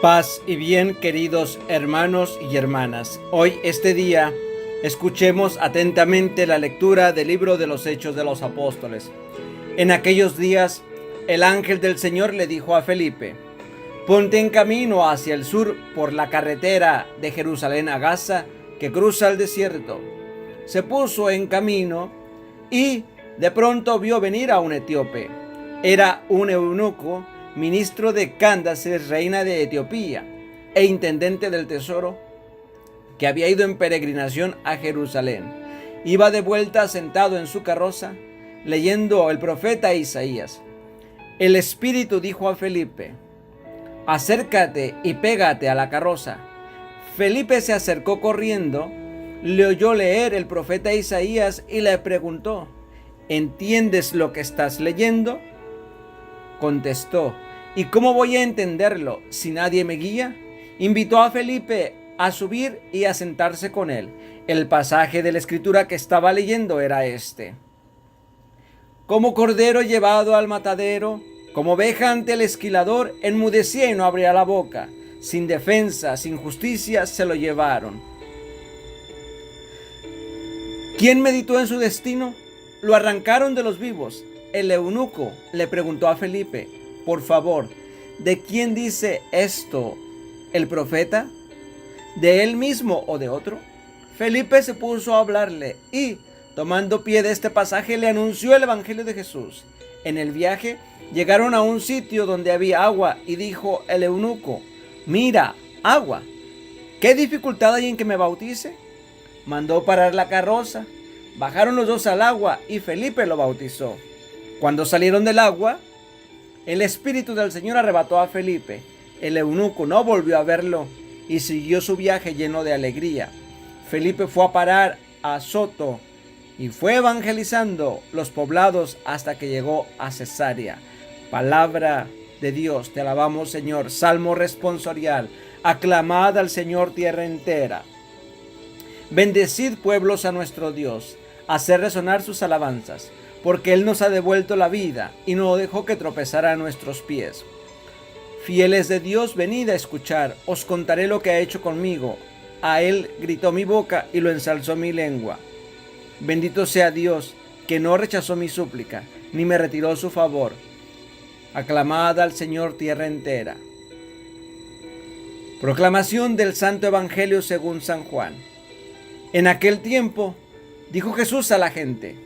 Paz y bien, queridos hermanos y hermanas. Hoy, este día, escuchemos atentamente la lectura del libro de los Hechos de los Apóstoles. En aquellos días, el ángel del Señor le dijo a Felipe: ponte en camino hacia el sur por la carretera de Jerusalén a Gaza, que cruza el desierto. Se puso en camino y de pronto vio venir a un etíope. Era un eunuco, ministro de Cándace, reina de Etiopía, e intendente del tesoro, que había ido en peregrinación a Jerusalén. Iba de vuelta sentado en su carroza, leyendo el profeta Isaías. El Espíritu dijo a Felipe: acércate y pégate a la carroza. Felipe se acercó corriendo, le oyó leer el profeta Isaías y le preguntó: ¿entiendes lo que estás leyendo? Contestó: ¿y cómo voy a entenderlo si nadie me guía? Invitó a Felipe a subir y a sentarse con él. El pasaje de la escritura que estaba leyendo era este: como cordero llevado al matadero, como oveja ante el esquilador, enmudecía y no abría la boca. Sin defensa, sin justicia, se lo llevaron. ¿Quién meditó en su destino? Lo arrancaron de los vivos. El eunuco le preguntó a Felipe: por favor, ¿de quién dice esto el profeta? ¿De él mismo o de otro? Felipe se puso a hablarle y, tomando pie de este pasaje, le anunció el evangelio de Jesús. En el viaje llegaron a un sitio donde había agua y dijo el eunuco: mira, agua. ¿Qué dificultad hay en que me bautice? Mandó parar la carroza. Bajaron los dos al agua y Felipe lo bautizó. Cuando salieron del agua, el Espíritu del Señor arrebató a Felipe. El eunuco no volvió a verlo y siguió su viaje lleno de alegría. Felipe fue a parar a Azoto y fue evangelizando los poblados hasta que llegó a Cesarea. Palabra de Dios, te alabamos, Señor. Salmo responsorial: aclamad al Señor tierra entera. Bendecid pueblos a nuestro Dios, hacer resonar sus alabanzas, porque Él nos ha devuelto la vida y no dejó que tropezara a nuestros pies. Fieles de Dios, venid a escuchar, os contaré lo que ha hecho conmigo. A Él gritó mi boca y lo ensalzó mi lengua. Bendito sea Dios, que no rechazó mi súplica, ni me retiró su favor. Aclamad al Señor tierra entera. Proclamación del Santo Evangelio según San Juan. En aquel tiempo, dijo Jesús a la gente: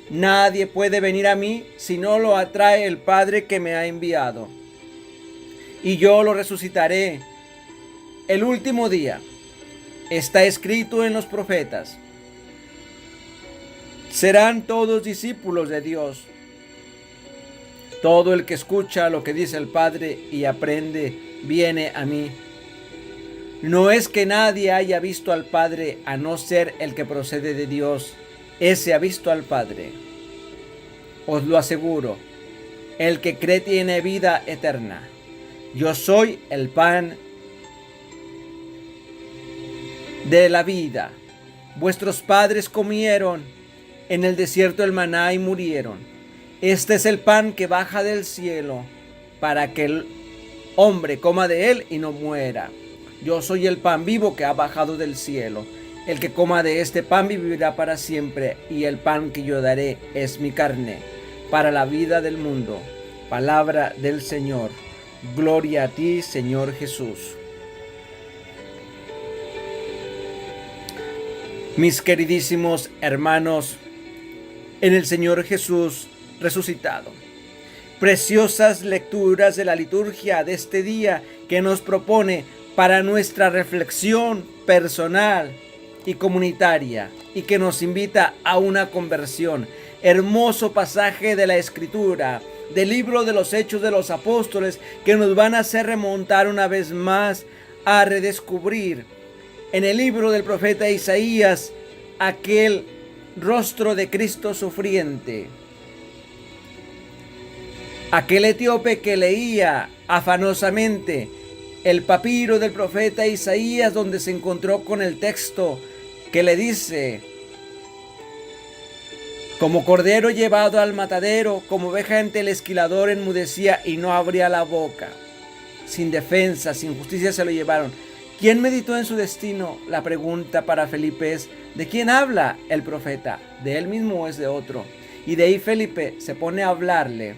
nadie puede venir a mí si no lo atrae el Padre que me ha enviado, y yo lo resucitaré el último día. Está escrito en los profetas: serán todos discípulos de Dios. Todo el que escucha lo que dice el Padre y aprende, viene a mí. No es que nadie haya visto al Padre a no ser el que procede de Dios. Ese ha visto al Padre. Os lo aseguro, el que cree tiene vida eterna. Yo soy el pan de la vida. Vuestros padres comieron en el desierto el maná y murieron. Este es el pan que baja del cielo, para que el hombre coma de él y no muera. Yo soy el pan vivo que ha bajado del cielo. El que coma de este pan vivirá para siempre, y el pan que yo daré es mi carne, para la vida del mundo. Palabra del Señor. Gloria a ti, Señor Jesús. Mis queridísimos hermanos en el Señor Jesús resucitado, preciosas lecturas de la liturgia de este día que nos propone para nuestra reflexión personal y comunitaria, y que nos invita a una conversión. Hermoso pasaje de la Escritura, del libro de los Hechos de los Apóstoles, que nos van a hacer remontar una vez más a redescubrir en el libro del profeta Isaías aquel rostro de Cristo sufriente. Aquel etíope que leía afanosamente el papiro del profeta Isaías, donde se encontró con el texto que le dice: como cordero llevado al matadero, como oveja ante el esquilador, enmudecía y no abría la boca. sin defensa, sin justicia se lo llevaron. ¿Quién meditó en su destino? La pregunta para Felipe es, ¿de quién habla el profeta? ¿De él mismo o es de otro? Y de ahí Felipe se pone a hablarle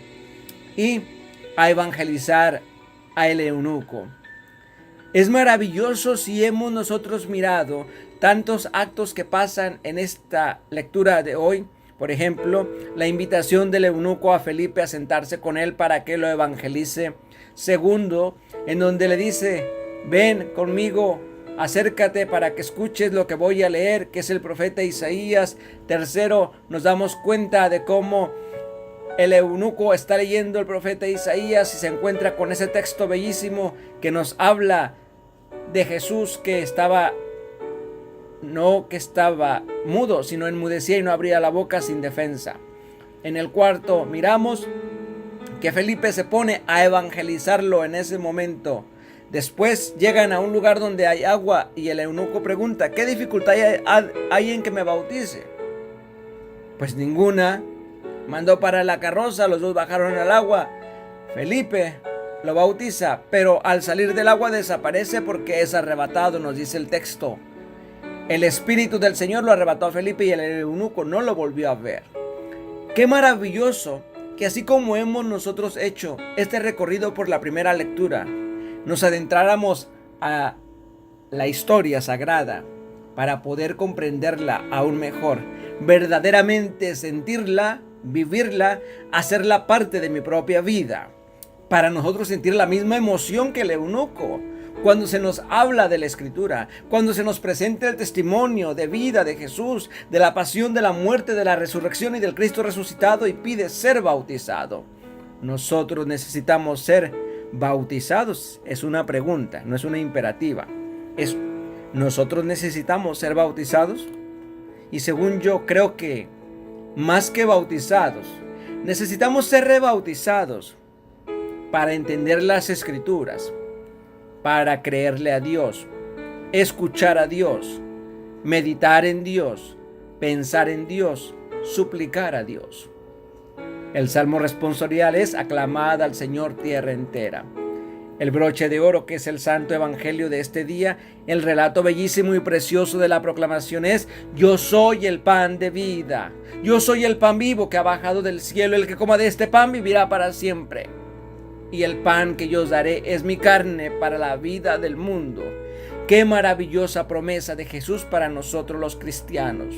y a evangelizar a el eunuco. Es maravilloso si hemos nosotros mirado tantos actos que pasan en esta lectura de hoy. Por ejemplo, la invitación del eunuco a Felipe a sentarse con él para que lo evangelice. Segundo, en donde le dice, ven conmigo, acércate para que escuches lo que voy a leer, que es el profeta Isaías. Tercero, nos damos cuenta de cómo el eunuco está leyendo el profeta Isaías y se encuentra con ese texto bellísimo que nos habla de Jesús que estaba mudo, sino enmudecía y no abría la boca sin defensa. En el cuarto miramos que Felipe se pone a evangelizarlo en ese momento. Después llegan a un lugar donde hay agua y el eunuco pregunta, ¿qué dificultad hay en que me bautice? Pues ninguna. Mandó para la carroza, los dos bajaron al agua. Felipe lo bautiza, pero al salir del agua desaparece porque es arrebatado, nos dice el texto. El Espíritu del Señor lo arrebató a Felipe y el eunuco no lo volvió a ver. Qué maravilloso que así como hemos nosotros hecho este recorrido por la primera lectura, nos adentráramos a la historia sagrada para poder comprenderla aún mejor, verdaderamente sentirla, vivirla, hacerla parte de mi propia vida, para nosotros sentir la misma emoción que el eunuco. Cuando se nos habla de la Escritura, cuando se nos presenta el testimonio de vida de Jesús, de la pasión, de la muerte, de la resurrección y del Cristo resucitado y pide ser bautizado. Nosotros necesitamos ser bautizados. Es una pregunta, no es una imperativa. ¿Nosotros necesitamos ser bautizados? Y según yo creo que más que bautizados, necesitamos ser rebautizados para entender las Escrituras, para creerle a Dios, escuchar a Dios, meditar en Dios, pensar en Dios, suplicar a Dios. El salmo responsorial es aclamad al Señor tierra entera. El broche de oro, que es el santo evangelio de este día, el relato bellísimo y precioso de la proclamación es: yo soy el pan de vida, yo soy el pan vivo que ha bajado del cielo, el que coma de este pan vivirá para siempre. Y el pan que yo os daré es mi carne para la vida del mundo. Qué maravillosa promesa de Jesús para nosotros los cristianos.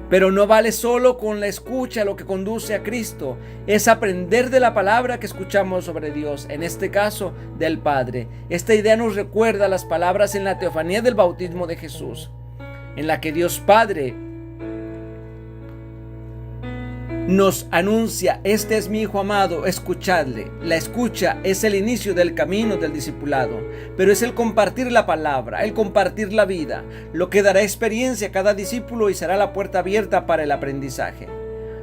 Pero no vale solo con la escucha lo que conduce a Cristo, es aprender de la palabra que escuchamos sobre Dios, en este caso del Padre. Esta idea nos recuerda las palabras en la teofanía del bautismo de Jesús, en la que Dios Padre nos anuncia: este es mi Hijo amado, escuchadle. La escucha es el inicio del camino del discipulado, pero es el compartir la palabra, el compartir la vida, lo que dará experiencia a cada discípulo y será la puerta abierta para el aprendizaje.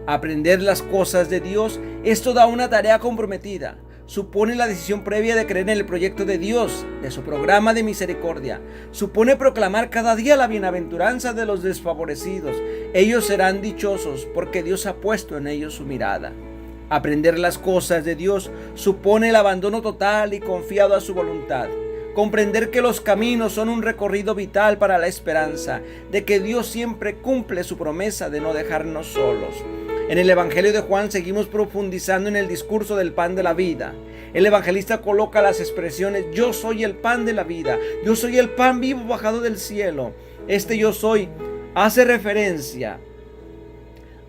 Aprender las cosas de Dios es toda una tarea comprometida. Supone la decisión previa de creer en el proyecto de Dios, de su programa de misericordia. Supone proclamar cada día la bienaventuranza de los desfavorecidos. Ellos serán dichosos porque Dios ha puesto en ellos su mirada. Aprender las cosas de Dios supone el abandono total y confiado a su voluntad. Comprender que los caminos son un recorrido vital para la esperanza, de que Dios siempre cumple su promesa de no dejarnos solos. En el Evangelio de Juan seguimos profundizando en el discurso del pan de la vida. El evangelista coloca las expresiones: yo soy el pan de la vida, yo soy el pan vivo bajado del cielo. Este yo soy hace referencia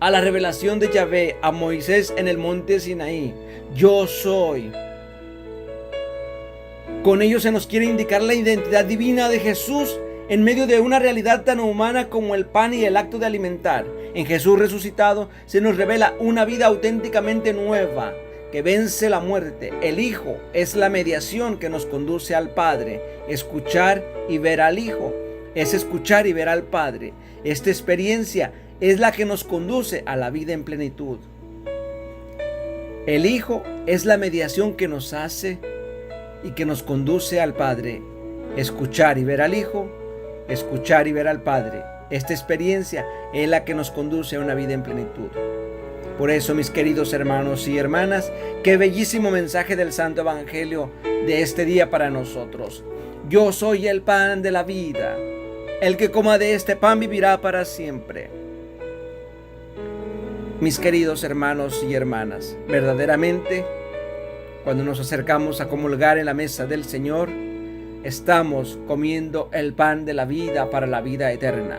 a la revelación de Yahvé a Moisés en el monte Sinaí. Yo soy. Con ello se nos quiere indicar la identidad divina de Jesús en medio de una realidad tan humana como el pan y el acto de alimentar. En Jesús resucitado se nos revela una vida auténticamente nueva que vence la muerte. El Hijo es la mediación que nos conduce al Padre. Escuchar y ver al Hijo es escuchar y ver al Padre. Esta experiencia es la que nos conduce a la vida en plenitud. El Hijo es la mediación que nos hace y que nos conduce al Padre. Escuchar y ver al Hijo, escuchar y ver al Padre. Esta experiencia es la que nos conduce a una vida en plenitud. Por eso, mis queridos hermanos y hermanas, qué bellísimo mensaje del Santo Evangelio de este día para nosotros. Yo soy el pan de la vida. El que coma de este pan vivirá para siempre. Mis queridos hermanos y hermanas, verdaderamente, cuando nos acercamos a comulgar en la mesa del Señor, estamos comiendo el pan de la vida para la vida eterna.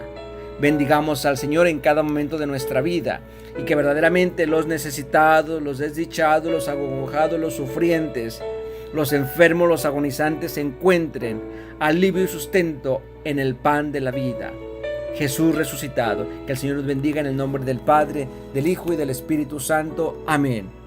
Bendigamos al Señor en cada momento de nuestra vida y que verdaderamente los necesitados, los desdichados, los agonjados, los sufrientes, los enfermos, los agonizantes encuentren alivio y sustento en el pan de la vida, Jesús resucitado. Que el Señor nos bendiga en el nombre del Padre, del Hijo y del Espíritu Santo. Amén.